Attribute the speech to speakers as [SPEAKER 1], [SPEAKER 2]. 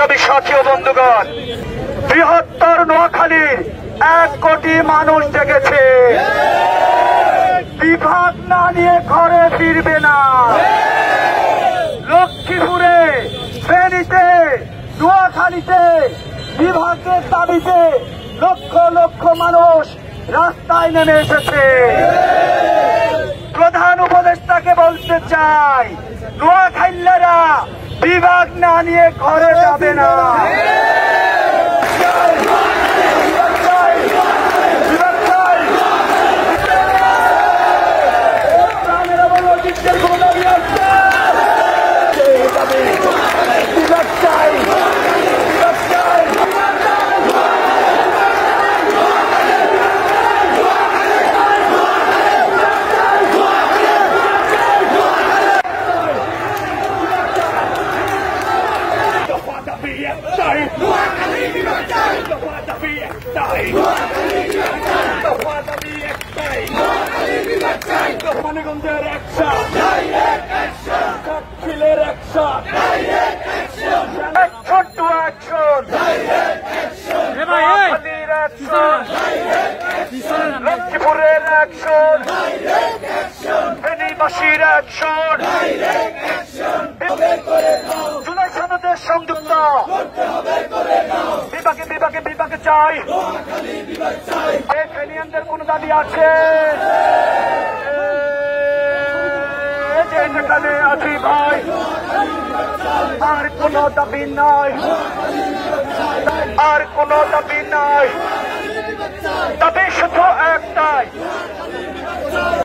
[SPEAKER 1] সংগ্রামী সাথী ও বন্ধুগণ, বৃহত্তর নোয়াখালীর 1 কোটি মানুষ জেগেছে। বিভাগ না নিয়ে ঘরে ফিরবে না। লক্ষ্মীপুরে, ফেনীতে, নোয়াখালীতে বিভাগের দাবিতে লক্ষ লক্ষ মানুষ রাস্তায় নেমে এসেছে। প্রধান উপদেষ্টাকে বলতে চাই, নোয়াখালীরা বিভাগ না নিয়ে ঘরে যাবে না। মানিকগঞ্জের অ্যাকশন, সাতক্ষীরের অ্যাকশন, ছোট্ট অ্যাকশন, নোয়াখালীর অ্যাকশন, লক্ষ্মীপুরের অ্যাকশন, ফেনীবাসীর অ্যাকশন, জুলাই সনদের সংযুক্ত বিভাগে বিভাগে বিভাগে চাই। ফেনীয়ানদের কোন দাবি আছে? যেখানে আছি ভাই, আর কোন দাবি নাই, আর কোন দাবি নাই, দাবি শুধু একটাই।